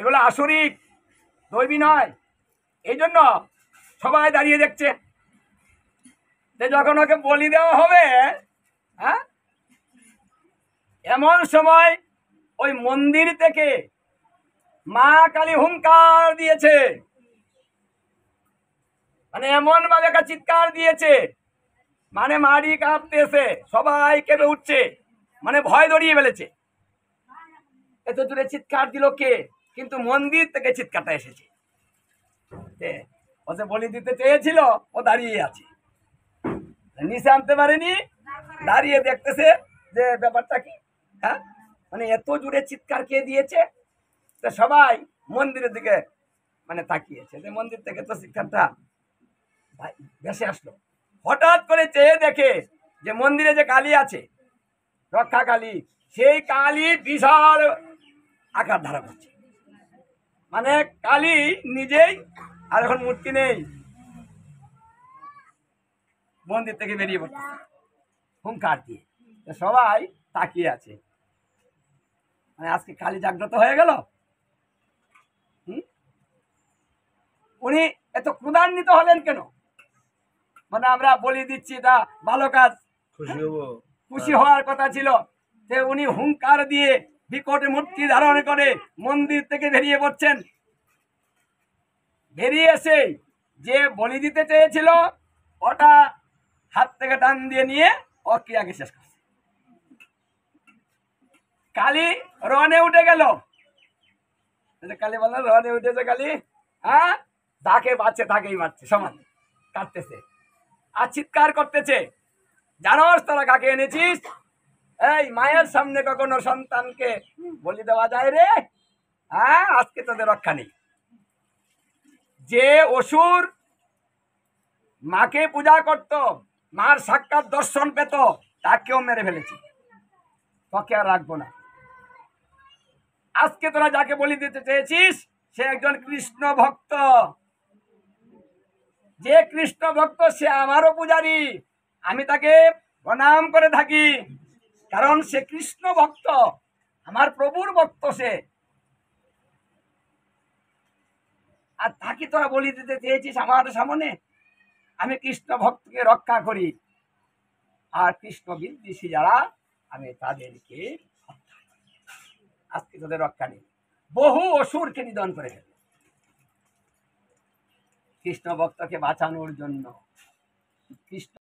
এগুলো আসরিক, দৈবী নয়। এই জন্য সবাই দাঁড়িয়ে দেখছে যে যখন ওকে বলি দেওয়া হবে, হ্যাঁ, এমন সময় ওই মন্দির থেকে মা কালী হুঙ্কার দিয়েছে, মানে এমন ভাবে একটা চিৎকার দিয়েছে, মানে মাড়ি কাঁপতেছে, সবাই কেঁপে উঠছে, মানে ভয় ধরিয়ে ফেলেছে। এত দূরে চিৎকার দিল কে? কিন্তু মন্দির থেকে চিৎকারটা এসেছে। ও যে বলি দিতে চেয়েছিল, ও দাঁড়িয়ে আছে, নিচে আনতে পারেনি, দাঁড়িয়ে দেখতেছে যে ব্যাপারটা কি। হ্যাঁ, মানে এত জোরে চিৎকার কে দিয়েছে, তো সবাই মন্দিরের দিকে মানে তাকিয়েছে, যে মন্দির থেকে তো চিৎকারটা ভেসে আসলো। হঠাৎ করে চেয়ে দেখে যে মন্দিরে যে কালী আছে, রক্ষা কালী, সেই কালী বিশাল আকার ধারা করছে, মানে কালী নিজেই, আর এখন মূর্তি নেই, মন্দির থেকে বেরিয়ে পড়ছে হুঙ্কার দিয়ে। সবাই তাকিয়ে আছে, মানে আজকে কালী জাগ্রত হয়ে গেল। উনি এত ক্রোধান্বিত হলেন কেন? মানে আমরা বলি দিচ্ছি, এটা ভালো কাজ, খুশি হওয়ার কথা ছিল, যে উনি হুঙ্কার দিয়ে বিকট মূর্তি ধারণ করে মন্দির থেকে বেরিয়ে পড়ছেন। বেরিয়ে এসে যে বলি দিতে চেয়েছিল, ওটা হাত থেকে টান দিয়ে নিয়ে অক্রিয়াকে শেষ করছে। কালী রনে উঠে গেল। কালী বলল, রনে উঠেছে কালী, হ্যাঁ, যাকে বাঁচছে তাকেই মারছে, সমান কাটতেছে আর চিৎকার করতেছে, জানোস তোরা কাকে এনেছিস? এই মায়ের সামনে কখনো সন্তানকে বলি দেওয়া যায় রে? হ্যাঁ, আজকে তোদের রক্ষা নেই। যে অসুর মাকে পূজা করত, মার সাক্ষাৎ দর্শন পেত, তাকেও মেরে ফেলেছি, তোকে আর রাখবো না। আজকে তোরা যাকে বলি দিতে চেয়েছিস, সে একজন কৃষ্ণ ভক্ত। যে কৃষ্ণ ভক্ত, সে আমারও পূজারী, আমি তাকে প্রণাম করে থাকি, কারণ সে কৃষ্ণ ভক্ত, আমার প্রভুর ভক্ত সে। আর তাকে তোরা বলি দিতে চেয়েছিস আমার সামনে? আমি কৃষ্ণ ভক্তকে রক্ষা করি, আর কৃষ্ণ বিদ্বেষী যারা, আমি তাদেরকে আজকে তোদের রক্ষা নেই। বহু অসুরকে নিধন করে ফেলে কৃষ্ণ ভক্তকে বাঁচানোর জন্য। কৃষ্ণ